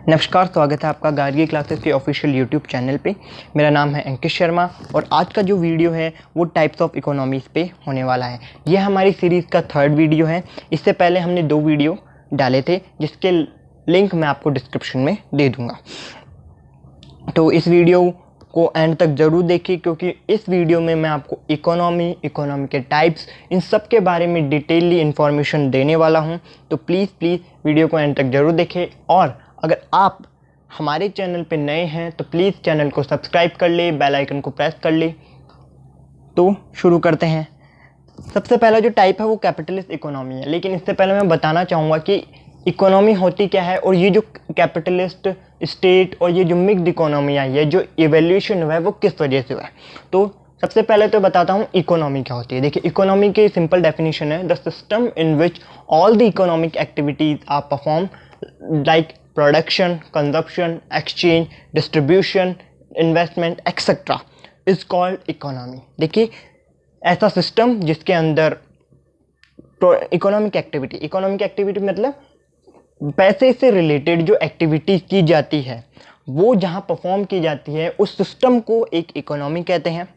नमस्कार, स्वागत है आपका गार्गी क्लासेस के ऑफिशियल यूट्यूब चैनल पे। मेरा नाम है अंकित शर्मा और आज का जो वीडियो है वो टाइप्स ऑफ इकोनॉमीज़ पे होने वाला है। ये हमारी सीरीज़ का थर्ड वीडियो है। इससे पहले हमने 2 वीडियो डाले थे जिसके लिंक मैं आपको डिस्क्रिप्शन में दे दूँगा। तो इस वीडियो को एंड तक ज़रूर देखिए क्योंकि इस वीडियो में मैं आपको इकोनॉमी के टाइप्स, इन सब के बारे में डिटेलली इन्फॉर्मेशन देने वाला हूँ। तो प्लीज़ वीडियो को एंड तक ज़रूर देखें और अगर आप हमारे चैनल पे नए हैं तो प्लीज़ चैनल को सब्सक्राइब कर ले, बेल आइकन को प्रेस कर ले। तो शुरू करते हैं। सबसे पहला जो टाइप है वो कैपिटलिस्ट इकोनॉमी है, लेकिन इससे पहले मैं बताना चाहूँगा कि इकोनॉमी होती क्या है और ये जो कैपिटलिस्ट स्टेट और ये जो मिक्स्ड इकोनॉमी आई है, जो इवोल्यूशन हुआ है वो किस वजह से हुआ है। तो सबसे पहले तो बताता हूँ इकोनॉमी क्या होती है। देखिए, इकोनॉमी की सिंपल डेफिनेशन है the system in which all the economic activities are perform like production, consumption, exchange, distribution, investment et cetera is called economy. देखिए, ऐसा सिस्टम जिसके अंदर इकोनॉमिक एक्टिविटी मतलब पैसे से रिलेटेड जो एक्टिविटीज़ की जाती है वो जहाँ परफॉर्म की जाती है उस सिस्टम को एक इकोनॉमी कहते हैं।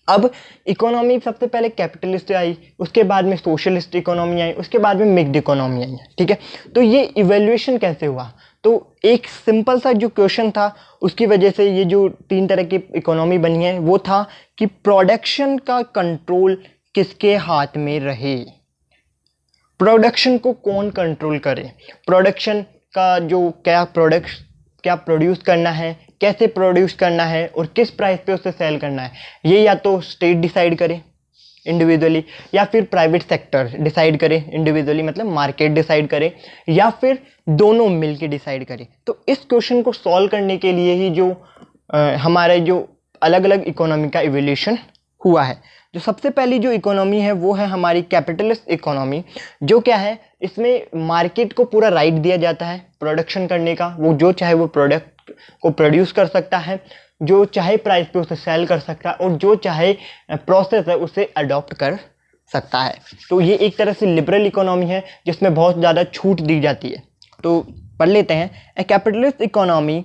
अब इकोनॉमी सबसे पहले कैपिटलिस्ट आई, उसके बाद में सोशलिस्ट इकोनॉमी आई, उसके बाद में मिक्स्ड इकोनॉमी आई है। ठीक है, तो ये इवैल्यूएशन कैसे हुआ? तो एक सिंपल सा जो क्वेश्चन था उसकी वजह से ये जो 3 तरह की इकोनॉमी बनी है वो था कि प्रोडक्शन का कंट्रोल किसके हाथ में रहे, प्रोडक्शन को कौन कंट्रोल करे, प्रोडक्शन का जो क्या प्रोड्यूस करना है, कैसे प्रोड्यूस करना है और किस प्राइस पे उसे सेल करना है, ये या तो स्टेट डिसाइड करे इंडिविजुअली या फिर प्राइवेट सेक्टर डिसाइड करे इंडिविजुअली, मतलब मार्केट डिसाइड करे, या फिर दोनों मिलके डिसाइड करे। तो इस क्वेश्चन को सॉल्व करने के लिए ही जो हमारे जो अलग अलग इकोनॉमी का इवोल्यूशन हुआ है। जो सबसे पहली जो इकोनॉमी है वो है हमारी कैपिटलिस्ट इकोनॉमी। जो क्या है, इसमें मार्केट को पूरा राइट दिया जाता है प्रोडक्शन करने का। वो जो चाहे वो प्रोडक्ट को प्रोड्यूस कर सकता है, जो चाहे प्राइस पे उसे सेल कर सकता है और जो चाहे प्रोसेस है उसे अडॉप्ट कर सकता है। तो ये एक तरह से लिबरल इकोनॉमी है जिसमें बहुत ज़्यादा छूट दी जाती है। तो पढ़ लेते हैं। A capitalist economy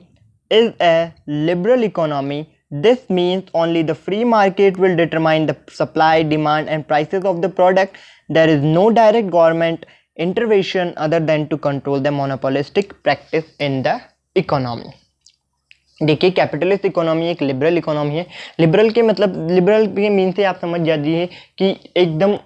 is a liberal economy. This means only the free market will determine the supply, demand and prices of the product. There is no direct government intervention other than to control the monopolistic practice in the economy. देखिए, capitalist economy एक liberal economy है। Liberal के मतलब, liberal के mean से आप समझ जाइए कि एकदम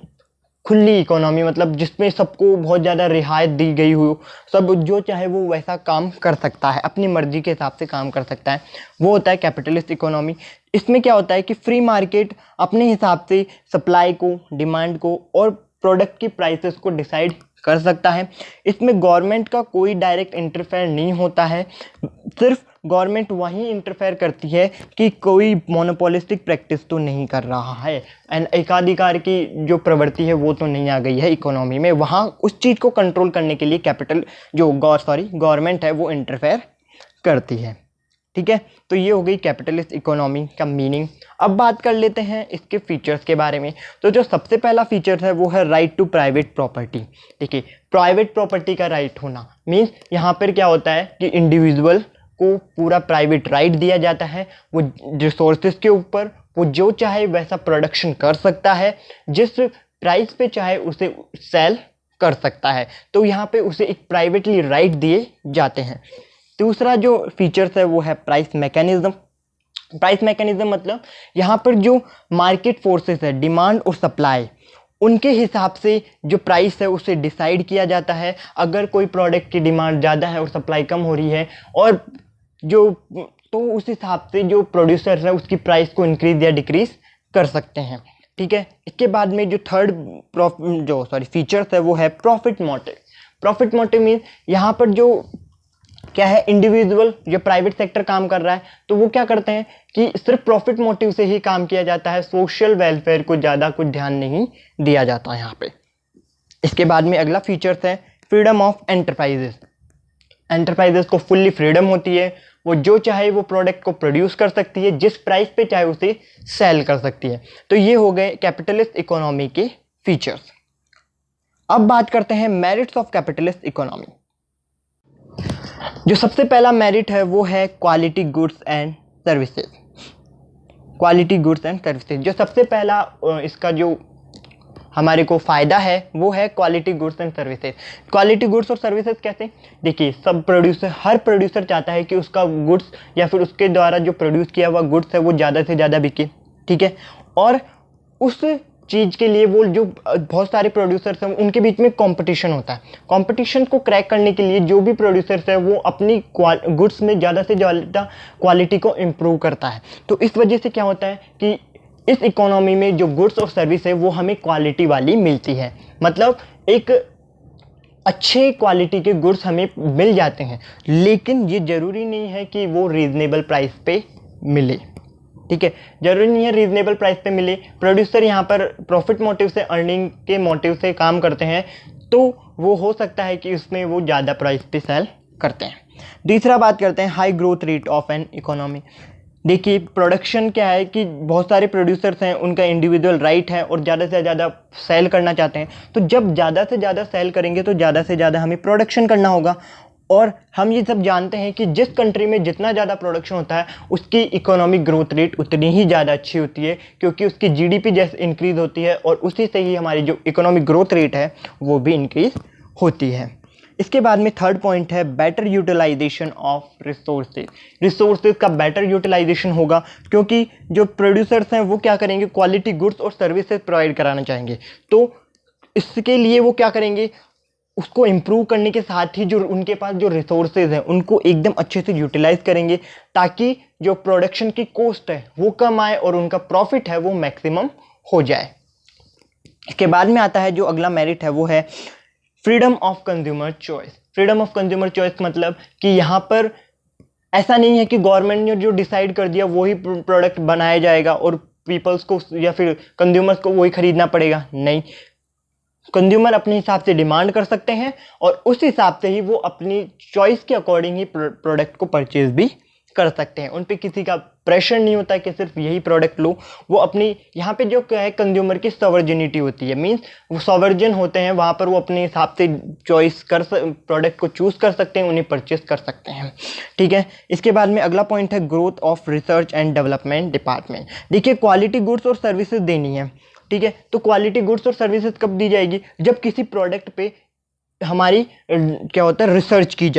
खुली इकोनॉमी, मतलब जिसमें सबको बहुत ज़्यादा रियायत दी गई हो, सब जो चाहे वो वैसा काम कर सकता है, अपनी मर्जी के हिसाब से काम कर सकता है, वो होता है कैपिटलिस्ट इकोनॉमी। इसमें क्या होता है कि फ्री मार्केट अपने हिसाब से सप्लाई को, डिमांड को और प्रोडक्ट की प्राइसेस को डिसाइड कर सकता है। इसमें गवर्नमेंट का कोई डायरेक्ट इंटरफेयर नहीं होता है। सिर्फ गवर्नमेंट वहीं इंटरफेयर करती है कि कोई मोनोपोलिस्टिक प्रैक्टिस तो नहीं कर रहा है एंड एकाधिकार की जो प्रवृत्ति है वो तो नहीं आ गई है इकोनॉमी में। वहाँ उस चीज़ को कंट्रोल करने के लिए गवर्नमेंट है वो इंटरफेयर करती है। ठीक है, तो ये हो गई कैपिटलिस्ट इकोनॉमी का मीनिंग। अब बात कर लेते हैं इसके फीचर्स के बारे में। तो जो सबसे पहला फीचर है वो है राइट टू प्राइवेट प्रॉपर्टी। देखिए, प्राइवेट प्रॉपर्टी का राइट होना मीन्स यहाँ पर क्या होता है कि इंडिविजुअल को पूरा प्राइवेट राइट दिया जाता है। वो रिसोर्सेज के ऊपर वो जो चाहे वैसा प्रोडक्शन कर सकता है, जिस प्राइस पे चाहे उसे सेल कर सकता है। तो यहाँ पे उसे एक प्राइवेटली राइट दिए जाते हैं। दूसरा जो फीचर्स है वो है प्राइस मैकेनिज्म। प्राइस मैकेनिज्म मतलब यहाँ पर जो मार्केट फोर्सेस है, डिमांड और सप्लाई, उनके हिसाब से जो प्राइस है उसे डिसाइड किया जाता है। अगर कोई प्रोडक्ट की डिमांड ज़्यादा है और सप्लाई कम हो रही है और तो उस हिसाब से जो प्रोड्यूसर है उसकी प्राइस को इंक्रीज या डिक्रीज कर सकते हैं। ठीक है, इसके बाद में जो थर्ड फीचर्स है वो है profit motive. Profit motive means यहाँ पर जो क्या है, इंडिविजुअल जो प्राइवेट सेक्टर काम कर रहा है तो वो क्या करते हैं कि सिर्फ प्रॉफिट मोटिव से ही काम किया जाता है, सोशल वेलफेयर को ज़्यादा कुछ ध्यान नहीं दिया जाता है यहाँ पे। इसके बाद में अगला फीचर्स है फ्रीडम ऑफ एंटरप्राइजेस। एंटरप्राइजेस को फुल्ली फ्रीडम होती है, वो जो चाहे वो प्रोडक्ट को प्रोड्यूस कर सकती है, जिस प्राइस पे चाहे उसे सेल कर सकती है। तो ये हो गए कैपिटलिस्ट इकोनॉमी के फीचर्स। अब बात करते हैं मेरिट्स ऑफ कैपिटलिस्ट इकोनॉमी। जो सबसे पहला मेरिट है वो है quality goods and services. Quality goods and services, जो सबसे पहला इसका जो हमारे को फ़ायदा है वो है quality goods and services. Quality goods और सर्विसेज कैसे? देखिए, सब प्रोड्यूसर, हर प्रोड्यूसर चाहता है कि उसका गुड्स या फिर उसके द्वारा जो प्रोड्यूस किया हुआ गुड्स है वो ज़्यादा से ज़्यादा बिके, ठीक है। और उस चीज़ के लिए वो जो बहुत सारे प्रोड्यूसर्स हैं उनके बीच में कंपटीशन होता है। कंपटीशन को क्रैक करने के लिए जो भी प्रोड्यूसर्स है वो अपनी गुड्स में ज़्यादा से ज़्यादा क्वालिटी को इम्प्रूव करता है। तो इस वजह से क्या होता है कि इस इकोनॉमी में जो गुड्स और सर्विस है वो हमें क्वालिटी वाली मिलती है, मतलब एक अच्छे क्वालिटी के गुड्स हमें मिल जाते हैं। लेकिन ये ज़रूरी नहीं है कि वो रीज़नेबल प्राइस पे मिले, ठीक है। जरूरी नहीं है रीजनेबल प्राइस पे मिले। प्रोड्यूसर यहाँ पर प्रॉफिट मोटिव से, अर्निंग के मोटिव से काम करते हैं, तो वो हो सकता है कि उसमें वो ज़्यादा प्राइस पे सेल करते हैं। दूसरा बात करते हैं high growth rate of an economy. देखिए, प्रोडक्शन क्या है कि बहुत सारे प्रोड्यूसर्स हैं, उनका इंडिविजुअल राइट है और ज़्यादा से ज़्यादा सेल करना चाहते हैं। तो जब ज़्यादा से ज़्यादा सेल करेंगे तो ज़्यादा से ज़्यादा हमें प्रोडक्शन करना होगा। और हम ये सब जानते हैं कि जिस कंट्री में जितना ज़्यादा प्रोडक्शन होता है उसकी इकोनॉमिक ग्रोथ रेट उतनी ही ज़्यादा अच्छी होती है, क्योंकि उसकी जीडीपी जैसे इंक्रीज़ होती है और उसी से ही हमारी जो इकोनॉमिक ग्रोथ रेट है वो भी इंक्रीज़ होती है। इसके बाद में थर्ड पॉइंट है बेटर यूटिलाइजेशन ऑफ रिसोर्सेज का बेटर यूटिलाइजेशन होगा, क्योंकि जो प्रोड्यूसर्स हैं वो क्या करेंगे, क्वालिटी गुड्स और सर्विसेज प्रोवाइड कराना चाहेंगे। तो इसके लिए वो क्या करेंगे, उसको इम्प्रूव करने के साथ ही जो उनके पास जो रिसोर्सेज हैं उनको एकदम अच्छे से यूटिलाइज करेंगे, ताकि जो प्रोडक्शन की कॉस्ट है वो कम आए और उनका प्रॉफिट है वो मैक्सिमम हो जाए। इसके बाद में आता है जो अगला मेरिट है वो है freedom of consumer choice. Freedom of consumer choice मतलब कि यहाँ पर ऐसा नहीं है कि गवर्नमेंट ने जो डिसाइड कर दिया वही प्रोडक्ट बनाया जाएगा और पीपल्स को या फिर कंज्यूमर्स को वही खरीदना पड़ेगा। नहीं, कंज्यूमर अपने हिसाब से डिमांड कर सकते हैं और उस हिसाब से ही वो अपनी चॉइस के अकॉर्डिंग ही प्रोडक्ट को परचेज भी कर सकते हैं। उन पे किसी का प्रेशर नहीं होता है कि सिर्फ यही प्रोडक्ट लो। वो अपनी यहाँ पे जो क्या है, कंज्यूमर की सॉवर्जिनिटी होती है, मीन्स वो सॉवर्जिन होते हैं, वहाँ पर वो अपने हिसाब से चॉइस कर प्रोडक्ट को चूज़ कर सकते हैं, उन्हें परचेज कर सकते हैं, ठीक है। इसके बाद में अगला पॉइंट है growth of research and development department. देखिए, क्वालिटी गुड्स और सर्विसेज देनी है, ठीक है। तो क्वालिटी गुड्स और सर्विसेज कब दी जाएगी, जब किसी प्रोडक्ट पे हमारी क्या होता है, रिसर्च की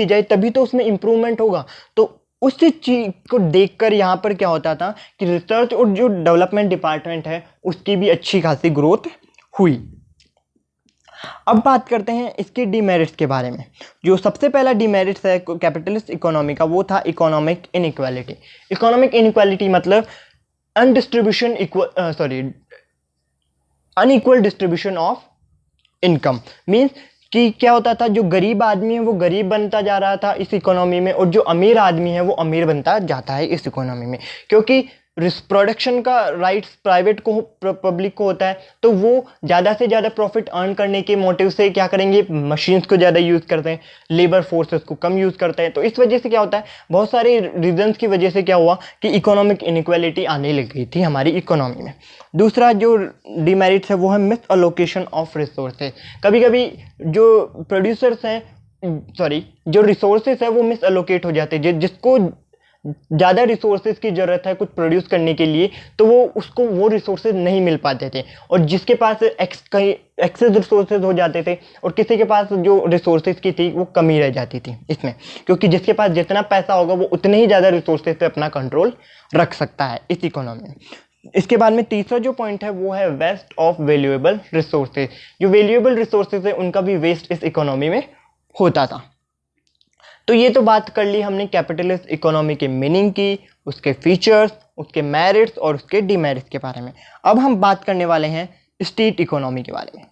जाए तभी तो उसमें इम्प्रूवमेंट होगा। तो उस चीज़ को देखकर यहाँ पर क्या होता था कि रिसर्च और जो डेवलपमेंट डिपार्टमेंट है उसकी भी अच्छी खासी ग्रोथ हुई। अब बात करते हैं इसके डीमेरिट्स के बारे में। जो सबसे पहला डीमेरिट्स है कैपिटलिस्ट इकोनॉमी का वो था इकोनॉमिक इनइक्वालिटी। इकोनॉमिक इनइक्वालिटी मतलब unequal distribution of income. Means कि क्या होता था, जो गरीब आदमी है वो गरीब बनता जा रहा था इस इकोनॉमी में, और जो अमीर आदमी है वो अमीर बनता जाता है इस इकोनॉमी में, क्योंकि प्रोडक्शन का राइट्स प्राइवेट को, पब्लिक को होता है। तो वो ज़्यादा से ज़्यादा प्रॉफिट अर्न करने के मोटिव से क्या करेंगे, मशीन्स को ज़्यादा यूज़ करते हैं, लेबर फोर्सेस को कम यूज़ करते हैं। तो इस वजह से क्या होता है, बहुत सारे रीजंस की वजह से क्या हुआ कि इकोनॉमिक इनइक्वालिटी आने लग गई थी हमारी इकोनॉमी में। दूसरा जो डिमेरिट्स है वो है मिस अलोकेशन ऑफ रिसोर्सेज। कभी कभी जो प्रोड्यूसर्स हैं, जो रिसोर्सेज है वो मिस अलोकेट हो जाते हैं। जिसको ज़्यादा रिसोर्सेज की ज़रूरत है कुछ प्रोड्यूस करने के लिए, तो वो रिसोर्सेज नहीं मिल पाते थे, और जिसके पास एक्सेस रिसोर्सेज हो जाते थे और किसी के पास जो रिसोर्सेज की थी वो कमी रह जाती थी इसमें, क्योंकि जिसके पास जितना पैसा होगा वो उतने ही ज़्यादा रिसोर्सेज पे अपना कंट्रोल रख सकता है इस इकोनॉमी में। इसके बाद में तीसरा जो पॉइंट है वो है वेस्ट ऑफ वैल्यूएबल रिसोर्सेज। जो वैल्यूएबल रिसोर्सेज है उनका भी वेस्ट इस इकोनॉमी में होता था। तो ये तो बात कर ली हमने कैपिटलिस्ट इकोनॉमी के मीनिंग की, उसके फीचर्स, उसके मेरिट्स और उसके डिमेरिट्स के बारे में। अब हम बात करने वाले हैं स्टेट इकोनॉमी के बारे में।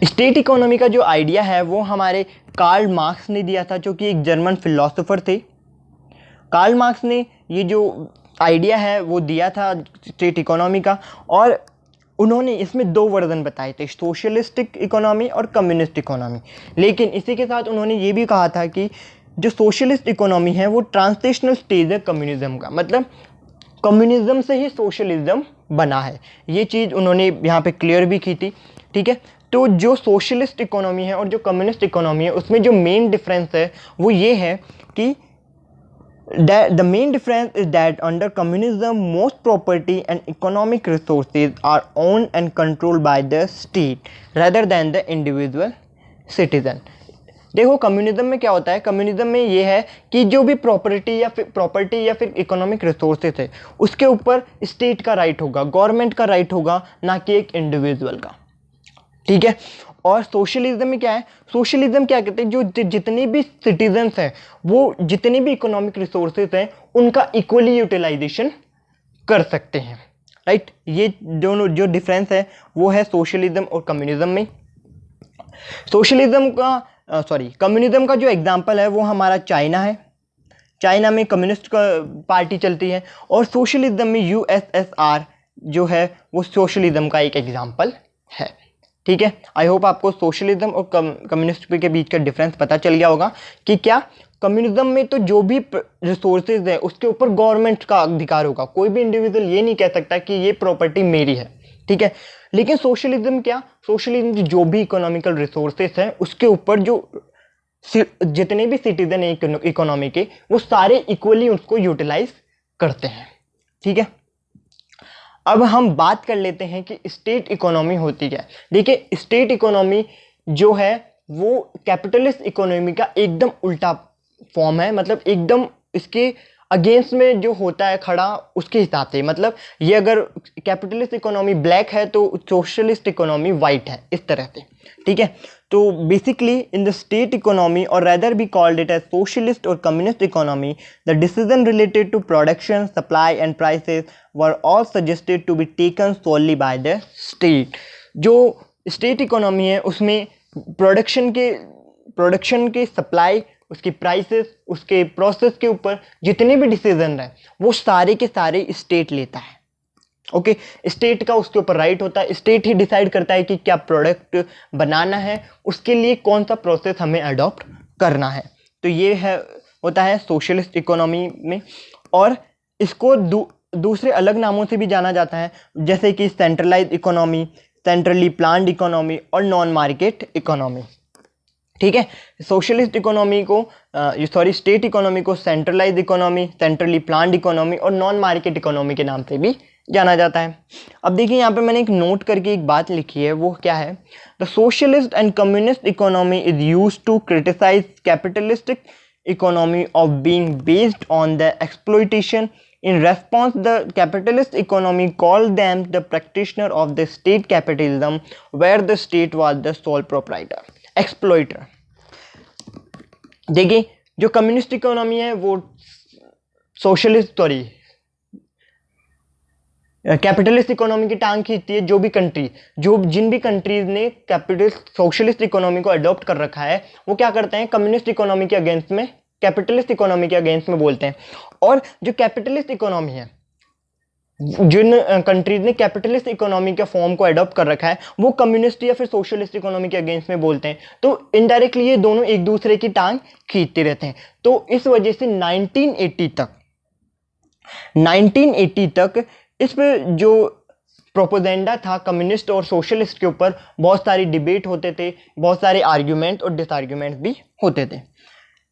स्टेट इकोनॉमी का जो आइडिया है वो हमारे कार्ल मार्क्स ने दिया था, जो कि एक जर्मन फिलोसोफर थे। कार्ल मार्क्स ने ये जो आइडिया है वो दिया था स्टेट इकोनॉमी का, और उन्होंने इसमें दो वर्जन बताए थे, सोशलिस्टिक इकोनॉमी और कम्युनिस्ट इकोनॉमी। लेकिन इसी के साथ उन्होंने ये भी कहा था कि जो सोशलिस्ट इकोनॉमी है वो ट्रांजिशनल स्टेज है कम्युनिज्म का, मतलब कम्युनिज्म से ही सोशलिज्म बना है। ये चीज़ उन्होंने यहाँ पे क्लियर भी की थी, ठीक है। तो जो सोशलिस्ट इकोनॉमी है और जो कम्युनिस्ट इकोनॉमी है उसमें जो मेन डिफरेंस है वो ये है कि the main difference is that under communism most property and economic resources are owned and controlled by the state rather than the individual citizen. देखो कम्युनिज्म में क्या होता है, कम्युनिज्म में ये है कि जो भी प्रॉपर्टी या फिर इकोनॉमिक रिसोर्सेज है उसके ऊपर स्टेट का राइट होगा, गवर्नमेंट का राइट होगा, ना कि एक इंडिविजुअल का, ठीक है। और सोशलिज्म में क्या है, सोशलिज्म क्या कहते हैं, जो जितने भी सिटीजन्स हैं वो जितने भी इकोनॉमिक रिसोर्सेज हैं उनका इक्वली यूटिलाइजेशन कर सकते हैं, राइट। ये दोनों जो डिफरेंस है वो है सोशलिज्म और कम्युनिज्म में। सोशलिज्म का कम्युनिज्म का जो एग्जाम्पल है वो हमारा चाइना है, चाइना में कम्युनिस्ट का पार्टी चलती है, और सोशलिज्म में यूएसएसआर जो है वो सोशलिज्म का एक एग्जाम्पल है, ठीक है। आई होप आपको सोशलिज्म और कम्युनिस्ट के बीच का डिफरेंस पता चल गया होगा कि क्या कम्युनिज्म में तो जो भी रिसोर्सेज है उसके ऊपर गवर्नमेंट का अधिकार होगा, कोई भी इंडिविजुअल ये नहीं कह सकता कि ये प्रॉपर्टी मेरी है, ठीक है। लेकिन सोशलिज्म क्या, सोशलिज्म जो भी इकोनॉमिकल रिसोर्सेज हैं उसके ऊपर जो जितने भी सिटीजन हैं इकोनॉमी के वो सारे इक्वली उसको यूटिलाइज करते हैं, ठीक है। अब हम बात कर लेते हैं कि स्टेट इकोनॉमी होती क्या है। देखिए स्टेट इकोनॉमी जो है वो कैपिटलिस्ट इकोनॉमी का एकदम उल्टा फॉर्म है, मतलब एकदम इसके अगेंस्ट में जो होता है खड़ा उसके हिसाब से, मतलब ये अगर कैपिटलिस्ट इकोनॉमी ब्लैक है तो सोशलिस्ट इकोनॉमी वाइट है, इस तरह से, ठीक है। तो basically in the state economy or rather be called it as socialist or communist economy the decision related to production, supply and prices were all suggested to be taken solely by the state. जो state economy है उसमें production के supply, उसकी prices, उसके process के ऊपर जितने भी डिसीजन हैं वो सारे के सारे स्टेट लेता है, ओके। स्टेट का उसके ऊपर राइट होता है, स्टेट ही डिसाइड करता है कि क्या प्रोडक्ट बनाना है, उसके लिए कौन सा प्रोसेस हमें अडॉप्ट करना है। तो ये है होता है सोशलिस्ट इकोनॉमी में, और इसको दूसरे अलग नामों से भी जाना जाता है, जैसे कि centralise economy, centrally planned economy और नॉन मार्केट इकोनॉमी, ठीक है। सोशलिस्ट इकोनॉमी को स्टेट इकोनॉमी को centralise economy, centrally planned economy और नॉन मार्केट इकोनॉमी के नाम से भी जाना जाता है। अब देखिए यहाँ पे मैंने एक नोट करके एक बात लिखी है, वो क्या है, the socialist and communist economy is used to criticise capitalistic economy of being based on the exploitation. In response, the capitalist economy called them the practitioner of the state capitalism, where the state was the sole proprietor, exploiter. देखिए जो communist economy है वो capitalist economy की टांग खींचती है। जिन भी countries ने कैपिटलिस्ट सोशलिस्ट इकोनॉमी को अडॉप्ट कर रखा है वो क्या करते हैं, कम्युनिस्ट इकोनॉमी के अगेंस्ट में, कैपिटलिस्ट इकोनॉमी के अगेंस्ट में बोलते हैं। और जो कैपिटलिस्ट इकोनॉमी है, जिन कंट्रीज ने कैपिटलिस्ट इकोनॉमी के फॉर्म को अडॉप्ट कर रखा है वो कम्युनिस्ट या फिर सोशलिस्ट इकोनॉमी के अगेंस्ट में बोलते हैं। तो इनडायरेक्टली ये दोनों एक दूसरे की टांग खींचते रहते हैं। तो इस वजह से 1980 तक इस पे जो प्रोपोगेंडा था कम्युनिस्ट और सोशलिस्ट के ऊपर, बहुत सारी डिबेट होते थे, बहुत सारे आर्ग्यूमेंट और डिसआर्ग्यूमेंट भी होते थे।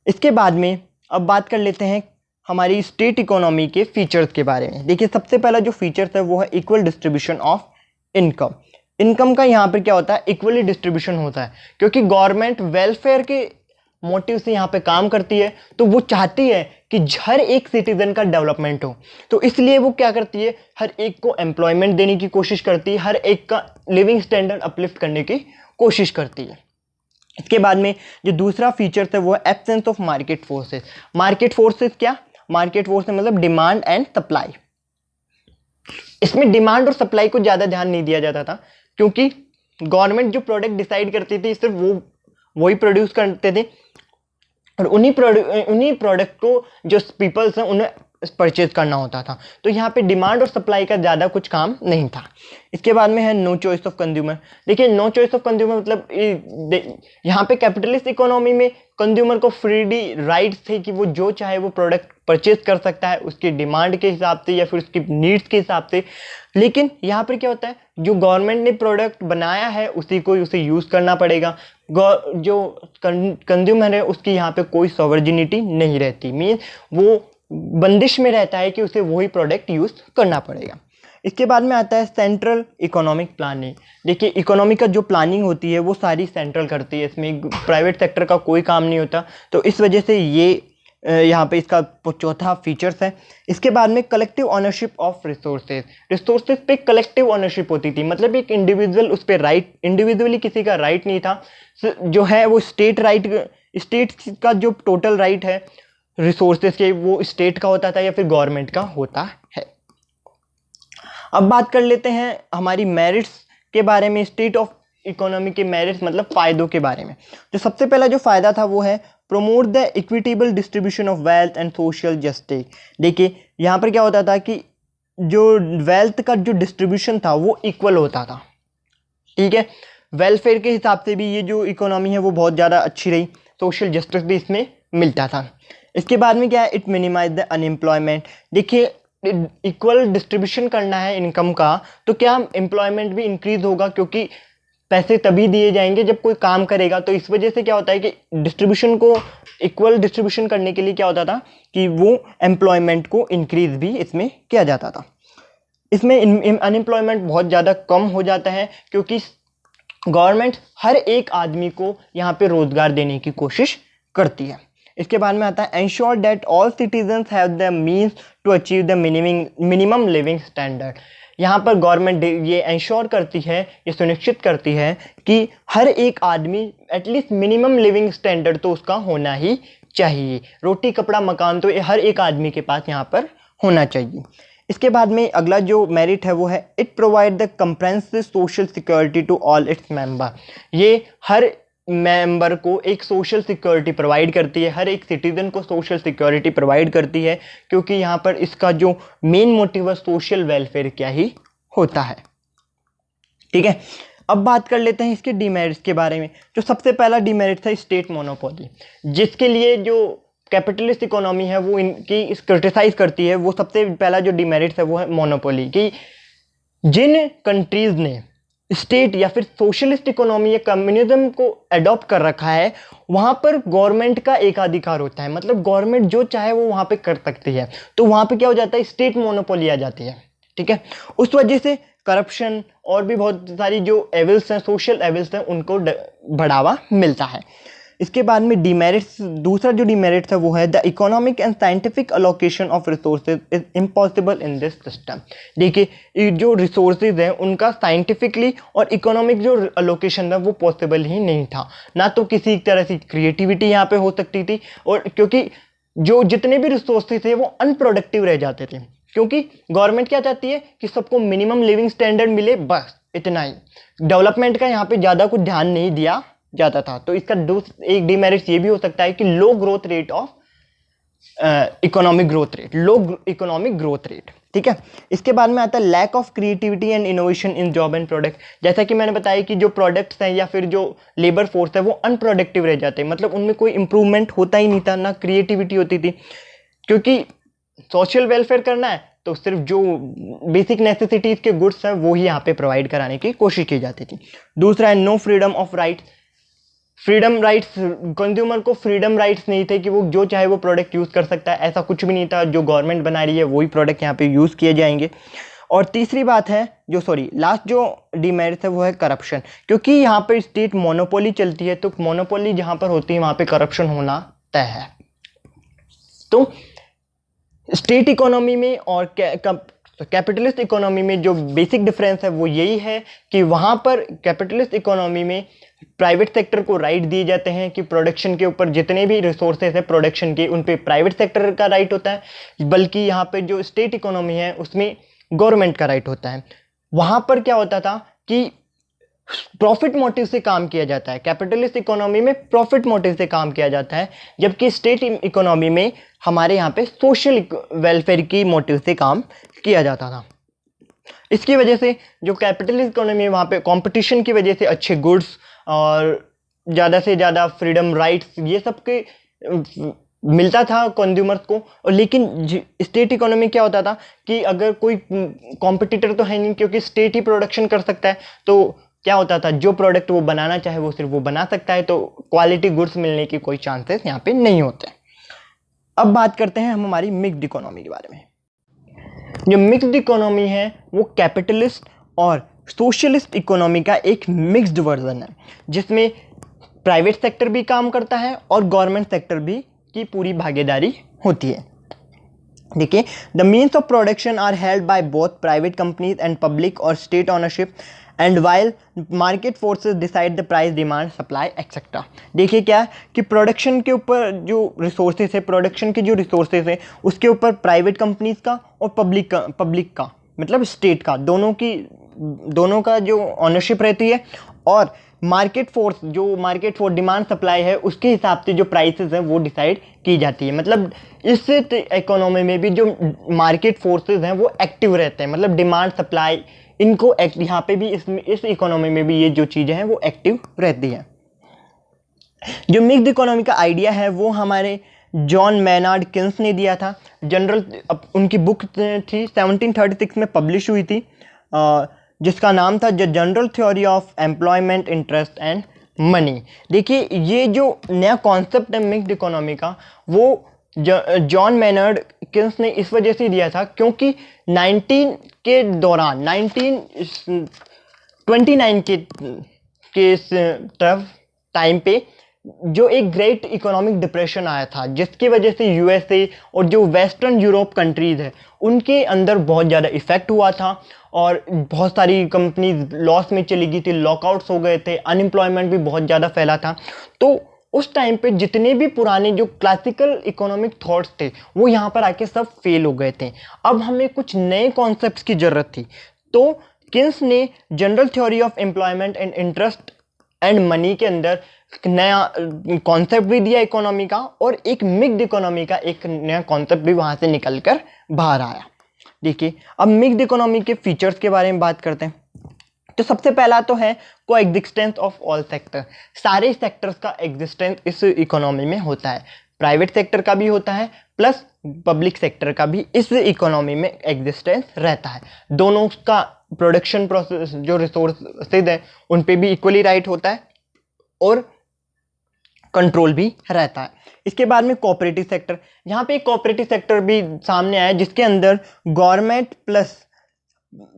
इसके बाद में अब बात कर लेते हैं हमारी स्टेट इकोनॉमी के फीचर्स के बारे में। देखिए सबसे पहला जो फीचर्स है वो है equal distribution of income. Income का यहाँ पर क्या होता है, इक्वली डिस्ट्रीब्यूशन होता है, क्योंकि गवर्नमेंट वेलफेयर के मोटिव से यहाँ पे काम करती है, तो वो चाहती है कि हर एक सिटीजन का डेवलपमेंट हो। तो इसलिए वो क्या करती है, हर एक को एम्प्लॉयमेंट देने की कोशिश करती है, हर एक का लिविंग स्टैंडर्ड अपलिफ्ट करने की कोशिश करती है। इसके बाद में जो दूसरा फीचर है वो है absence of market forces. Market forces क्या, मार्केट फोर्स मतलब डिमांड एंड सप्लाई। इसमें डिमांड और सप्लाई को ज़्यादा ध्यान नहीं दिया जाता था, क्योंकि गवर्नमेंट जो प्रोडक्ट डिसाइड करती थी सिर्फ वही प्रोड्यूस करते थे, और उन्हीं प्रोडक्ट को जो पीपल्स हैं उन्हें परचेज करना होता था। तो यहाँ पे डिमांड और सप्लाई का ज़्यादा कुछ काम नहीं था। इसके बाद में है नो चॉइस ऑफ कंज्यूमर। देखिए नो चॉइस ऑफ कंज्यूमर मतलब यहाँ पे कैपिटलिस्ट इकोनॉमी में कंज्यूमर को फ्रीली राइट्स थे कि वो जो चाहे वो प्रोडक्ट परचेज कर सकता है उसकी डिमांड के हिसाब से या फिर उसकी नीड्स के हिसाब से। लेकिन यहाँ पर क्या होता है, जो गवर्नमेंट ने प्रोडक्ट बनाया है उसी को उसे यूज़ करना पड़ेगा। जो कंज्यूमर है उसकी यहाँ पे कोई सॉवर्जिनिटी नहीं रहती, मीन वो बंदिश में रहता है कि उसे वही प्रोडक्ट यूज़ करना पड़ेगा। इसके बाद में आता है सेंट्रल इकोनॉमिक प्लानिंग। देखिए इकोनॉमी का जो प्लानिंग होती है वो सारी सेंट्रल करती है, इसमें प्राइवेट सेक्टर का कोई काम नहीं होता। तो इस वजह से ये यहाँ पे इसका चौथा फीचर्स है। इसके बाद में कलेक्टिव ऑनरशिप ऑफ रिसोर्सेज पे कलेक्टिव ऑनरशिप होती थी, मतलब एक इंडिविजुअल उस पर राइट, इंडिविजुअली किसी का राइट नहीं था, जो है वो स्टेट का जो टोटल राइट है रिसोर्सेज के वो स्टेट का होता था या फिर गवर्नमेंट का होता है। अब बात कर लेते हैं हमारी मेरिट्स के बारे में, स्टेट ऑफ इकोनॉमी के मेरिट्स मतलब फ़ायदों के बारे में। तो सबसे पहला जो फ़ायदा था वो है promote the equitable distribution of wealth and social justice. देखिए यहाँ पर क्या होता था कि जो वेल्थ का जो डिस्ट्रीब्यूशन था वो इक्वल होता था, ठीक है। वेलफेयर के हिसाब से भी ये जो इकोनॉमी है वो बहुत ज़्यादा अच्छी रही, सोशल जस्टिस भी इसमें मिलता था। इसके बाद में क्या है, इट मिनिमाइज द अनएम्प्लॉयमेंट। देखिए इक्वल डिस्ट्रीब्यूशन करना है इनकम का तो क्या एम्प्लॉयमेंट भी इंक्रीज होगा, क्योंकि पैसे तभी दिए जाएंगे जब कोई काम करेगा। तो इस वजह से क्या होता है कि डिस्ट्रीब्यूशन को इक्वल डिस्ट्रीब्यूशन करने के लिए क्या होता था कि वो एम्प्लॉयमेंट को इंक्रीज भी इसमें किया जाता था। इसमें अनएम्प्लॉयमेंट बहुत ज़्यादा कम हो जाता है क्योंकि गवर्नमेंट हर एक आदमी को यहाँ पे रोजगार देने की कोशिश करती है। इसके बाद में आता है ensure that all citizens have the means to achieve the minimum living standard. यहाँ पर गवर्नमेंट ये एंश्योर करती है, ये सुनिश्चित करती है कि हर एक आदमी एटलीस्ट मिनिमम लिविंग स्टैंडर्ड तो उसका होना ही चाहिए। रोटी कपड़ा मकान तो हर एक आदमी के पास यहाँ पर होना चाहिए। इसके बाद में अगला जो मेरिट है वो है it provide the comprehensive social security to all its member. ये हर मेंबर को एक सोशल सिक्योरिटी प्रोवाइड करती है, हर एक सिटीजन को सोशल सिक्योरिटी प्रोवाइड करती है, क्योंकि यहाँ पर इसका जो मेन मोटिव है सोशल वेलफेयर क्या ही होता है, ठीक है। अब बात कर लेते हैं इसके डीमेरिट्स के बारे में। जो सबसे पहला डीमेरिट था स्टेट मोनोपोली, जिसके लिए जो कैपिटलिस्ट इकोनॉमी है वो इनकी क्रिटिसाइज करती है। वो सबसे पहला जो डीमेरिट्स है वो है मोनोपोली, कि जिन कंट्रीज ने स्टेट या फिर सोशलिस्ट इकोनॉमी या कम्युनिज्म को अडॉप्ट कर रखा है वहाँ पर गवर्नमेंट का एकाधिकार होता है, मतलब गवर्नमेंट जो चाहे वो वहाँ पे कर सकती है। तो वहाँ पे क्या हो जाता है, स्टेट मोनोपोली आ जाती है, ठीक है। उस वजह से करप्शन और भी बहुत सारी जो एविल्स हैं, सोशल एविल्स हैं, उनको बढ़ावा मिलता है। इसके बाद में डीमेरिट्स, दूसरा जो डीमेरिट है वो है the economic and scientific allocation of resources is impossible in this system. देखिए जो रिसोर्सेज हैं उनका साइंटिफिकली और इकोनॉमिक जो अलोकेशन है वो पॉसिबल ही नहीं था, ना तो किसी तरह से क्रिएटिविटी यहाँ पे हो सकती थी, और क्योंकि जो जितने भी रिसोर्सेज थे वो अनप्रोडक्टिव रह जाते थे, क्योंकि गवर्नमेंट क्या चाहती है कि सबको मिनिमम लिविंग स्टैंडर्ड मिले, बस इतना ही। डेवलपमेंट का यहाँ पे ज़्यादा कुछ ध्यान नहीं दिया जाता था। तो इसका एक डीमेरिट ये भी हो सकता है कि low growth rate of economic growth rate, low economic growth rate, ठीक है। इसके बाद में आता है lack of creativity and innovation in job and product. जैसा कि मैंने बताया कि जो प्रोडक्ट्स हैं या फिर जो लेबर फोर्स है वो अनप्रोडक्टिव रह जाते हैं, मतलब उनमें कोई इंप्रूवमेंट होता ही नहीं था, ना क्रिएटिविटी होती थी। क्योंकि सोशल वेलफेयर करना है तो सिर्फ जो बेसिक नेसेसिटीज के गुड्स हैं वो ही यहाँ पे प्रोवाइड कराने की कोशिश की जाती थी। दूसरा है no freedom of rights. Freedom rights, consumer को फ्रीडम राइट्स नहीं थे कि वो जो चाहे वो प्रोडक्ट यूज़ कर सकता है, ऐसा कुछ भी नहीं था। जो गवर्नमेंट बना रही है वही प्रोडक्ट यहाँ पे यूज़ किए जाएंगे। और तीसरी बात है लास्ट जो डीमेरिट है वो है करप्शन, क्योंकि यहाँ पर स्टेट मोनोपोली चलती है, तो मोनोपोली जहाँ पर होती है वहाँ पे करप्शन होना तय है। तो स्टेट इकोनॉमी में और कैपिटलिस्ट इकोनॉमी में जो बेसिक डिफरेंस है वो यही है कि वहाँ पर कैपिटलिस्ट इकोनॉमी में प्राइवेट सेक्टर को राइट दिए जाते हैं कि प्रोडक्शन के ऊपर जितने भी रिसोर्सेज है प्रोडक्शन के, उन पे प्राइवेट सेक्टर का राइट होता है, बल्कि यहाँ पे जो स्टेट इकोनॉमी है उसमें गवर्नमेंट का राइट होता है। वहाँ पर क्या होता था कि प्रॉफिट मोटिव से काम किया जाता है, कैपिटलिस्ट इकोनॉमी में प्रॉफिट मोटिव से काम किया जाता है, जबकि स्टेट इकोनॉमी में हमारे यहाँ पे सोशल वेलफेयर की मोटिव से काम किया जाता था। इसकी वजह से जो कैपिटलिस्ट इकोनॉमी है वहाँ पे कंपटीशन की वजह से अच्छे गुड्स और ज़्यादा से ज़्यादा फ्रीडम राइट्स ये सब के मिलता था कंज्यूमर्स को। और लेकिन स्टेट इकोनॉमी क्या होता था कि अगर कोई कॉम्पिटिटर तो है नहीं, क्योंकि स्टेट ही प्रोडक्शन कर सकता है, तो क्या होता था, जो प्रोडक्ट वो बनाना चाहे वो सिर्फ वो बना सकता है, तो क्वालिटी गुड्स मिलने की कोई चांसेस यहाँ पे नहीं होते। अब बात करते हैं हम हमारी मिक्स्ड इकोनॉमी के बारे में। जो मिक्स्ड इकोनॉमी है वो कैपिटलिस्ट और सोशलिस्ट इकोनॉमी का एक मिक्स्ड वर्जन है, जिसमें प्राइवेट सेक्टर भी काम करता है और गवर्नमेंट सेक्टर भी की पूरी भागीदारी होती है। देखिए, the means of production are held by both private companies and public or state ownership and while market forces decide the price, demand, supply etcetera. देखिए क्या कि प्रोडक्शन के ऊपर जो रिसोर्सेज है, प्रोडक्शन के जो रिसोर्सेज है उसके ऊपर प्राइवेट कंपनीज का और पब्लिक का मतलब स्टेट का, दोनों का जो ऑनरशिप रहती है। और मार्केट फोर्स डिमांड सप्लाई है उसके हिसाब से जो प्राइसेस हैं वो डिसाइड की जाती है। मतलब इस इकोनॉमी में भी जो मार्केट फोर्सेस हैं वो एक्टिव रहते हैं, मतलब डिमांड सप्लाई इनको यहाँ पे भी इस इकोनॉमी में भी ये जो चीज़ें हैं वो एक्टिव रहती है। जो मिक्स्ड इकोनॉमी का आइडिया है वो हमारे जॉन मैनार्ड किन्स ने दिया था। उनकी बुक थी 1736 में पब्लिश हुई थी, जिसका नाम था the general theory of employment, interest and money. देखिए, ये जो नया कॉन्सेप्ट है मिक्स्ड इकोनॉमी का वो जॉन मैनार्ड किन्स ने इस वजह से दिया था क्योंकि 1929 के तरफ टाइम पे जो एक ग्रेट इकोनॉमिक डिप्रेशन आया था, जिसकी वजह से यूएसए और जो वेस्टर्न यूरोप कंट्रीज़ है उनके अंदर बहुत ज़्यादा इफेक्ट हुआ था और बहुत सारी कंपनीज लॉस में चली गई थी, लॉकआउट्स हो गए थे, अनएम्प्लॉयमेंट भी बहुत ज़्यादा फैला था। तो उस टाइम पे जितने भी पुराने जो क्लासिकल इकोनॉमिक थॉट्स थे वो यहाँ पर आके सब फेल हो गए थे। अब हमें कुछ नए कॉन्सेप्ट्स की ज़रूरत थी, तो किन्स ने general theory of employment and interest and money के अंदर नया कॉन्सेप्ट भी दिया इकोनॉमी का, और एक मिक्स्ड इकोनॉमी का एक नया कॉन्सेप्ट भी वहाँ से निकल कर बाहर आया। देखिए, अब मिक्स्ड इकोनॉमी के फीचर्स के बारे में बात करते हैं। तो सबसे पहला तो है को एग्जिस्टेंस ऑफ ऑल सेक्टर। सारे सेक्टर्स का एग्जिस्टेंस इस इकोनॉमी में होता है, प्राइवेट सेक्टर का भी होता है प्लस पब्लिक सेक्टर का भी इस इकोनॉमी में एग्जिस्टेंस रहता है। दोनों का प्रोडक्शन प्रोसेस जो रिसोर्सेज है उन पे भी इक्वली राइट होता है और कंट्रोल भी रहता है। इसके बाद में कोऑपरेटिव सेक्टर, यहाँ पे एक कोऑपरेटिव सेक्टर भी सामने आया जिसके अंदर गवर्नमेंट प्लस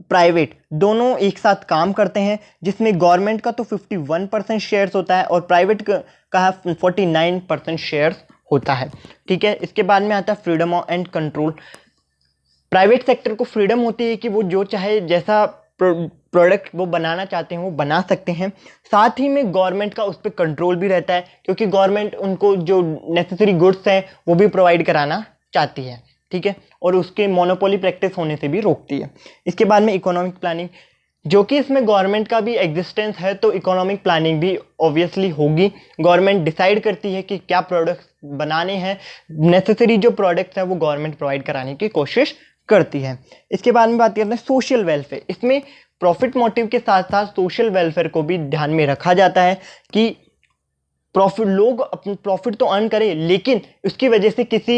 प्राइवेट दोनों एक साथ काम करते हैं, जिसमें गवर्नमेंट का तो 51% शेयर्स होता है और प्राइवेट का 49% शेयर्स होता है। ठीक है, इसके बाद में आता है freedom and control. Private sector को फ्रीडम होती है कि वो जो चाहे जैसा प्रोडक्ट वो बनाना चाहते हैं वो बना सकते हैं। साथ ही में गवर्नमेंट का उस पर कंट्रोल भी रहता है क्योंकि गवर्नमेंट उनको जो नेसेसरी गुड्स हैं वो भी प्रोवाइड कराना चाहती है। ठीक है, और उसके मोनोपोली प्रैक्टिस होने से भी रोकती है। इसके बाद में इकोनॉमिक प्लानिंग, जो कि इसमें गवर्नमेंट का भी एग्जिस्टेंस है तो इकोनॉमिक प्लानिंग भी ऑब्वियसली होगी। गवर्नमेंट डिसाइड करती है कि क्या प्रोडक्ट्स बनाने हैं, नेसेसरी जो प्रोडक्ट्स हैं वो गवर्नमेंट प्रोवाइड कराने की कोशिश करती है। इसके बाद में बात करते हैं सोशल वेलफेयर। इसमें प्रॉफिट मोटिव के साथ साथ सोशल वेलफेयर को भी ध्यान में रखा जाता है कि लोग अपनी प्रॉफिट तो अर्न करें लेकिन उसकी वजह से किसी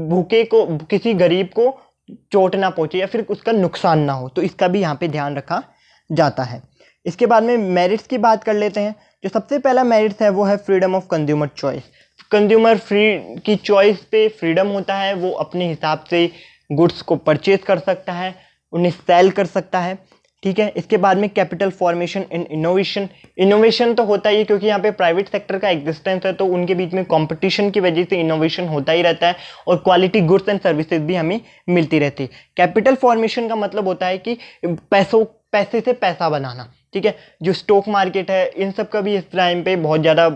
भूखे को, किसी गरीब को चोट ना पहुंचे या फिर उसका नुकसान ना हो, तो इसका भी यहाँ पे ध्यान रखा जाता है। इसके बाद में मेरिट्स की बात कर लेते हैं। जो सबसे पहला मेरिट्स है वो है freedom of consumer choice. Consumer की चॉइस पे फ्रीडम होता है, वो अपने हिसाब से गुड्स को परचेज कर सकता है, उन्हें सेल कर सकता है। ठीक है, इसके बाद में capital formation and innovation. Innovation तो होता ही है क्योंकि यहाँ पे प्राइवेट सेक्टर का एग्जिस्टेंस है तो उनके बीच में कंपटीशन की वजह से इनोवेशन होता ही रहता है और क्वालिटी गुड्स एंड सर्विसेज भी हमें मिलती रहती है। कैपिटल फॉर्मेशन का मतलब होता है कि पैसे से पैसा बनाना। ठीक है, जो स्टॉक मार्केट है इन सब का भी इस टाइम पे बहुत ज़्यादा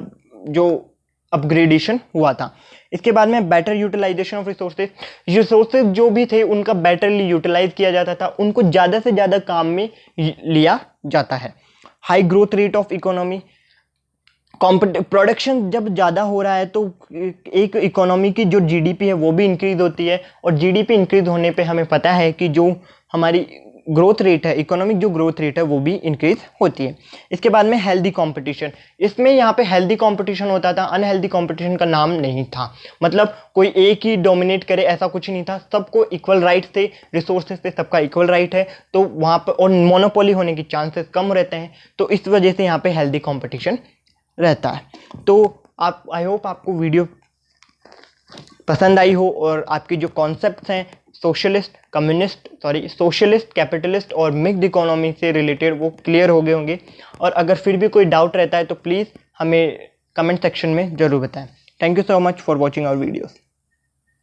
जो अपग्रेडेशन हुआ था। इसके बाद में बेटर यूटिलाइजेशन ऑफ रिसोर्सेज जो भी थे उनका बेटरली यूटिलाइज किया जाता था, उनको ज़्यादा से ज़्यादा काम में लिया जाता है। High growth rate of economy, production जब ज़्यादा हो रहा है तो एक इकोनॉमी की जो जीडीपी है वो भी इंक्रीज होती है और जीडीपी इंक्रीज होने पे हमें पता है कि जो हमारी ग्रोथ रेट है, इकोनॉमिक जो ग्रोथ रेट है वो भी इंक्रीज होती है। इसके बाद में हेल्दी कंपटीशन, इसमें यहाँ पे हेल्दी कंपटीशन होता था, अनहेल्दी कंपटीशन का नाम नहीं था। मतलब कोई एक ही डोमिनेट करे ऐसा कुछ नहीं था, सबको इक्वल राइट्स थे, रिसोर्सेज पे सबका इक्वल राइट है, तो वहाँ पर और मोनोपोली होने के चांसेस कम रहते हैं, तो इस वजह से यहाँ पे हेल्दी कंपटीशन रहता है। तो आप, आई होप आपको वीडियो पसंद आई हो और आपकी जो कॉन्सेप्ट्स हैं सोशलिस्ट, कैपिटलिस्ट और मिक्स्ड इकोनॉमी से रिलेटेड वो क्लियर हो गए होंगे। और अगर फिर भी कोई डाउट रहता है तो प्लीज़ हमें कमेंट सेक्शन में ज़रूर बताएं। Thank you so much for watching our videos.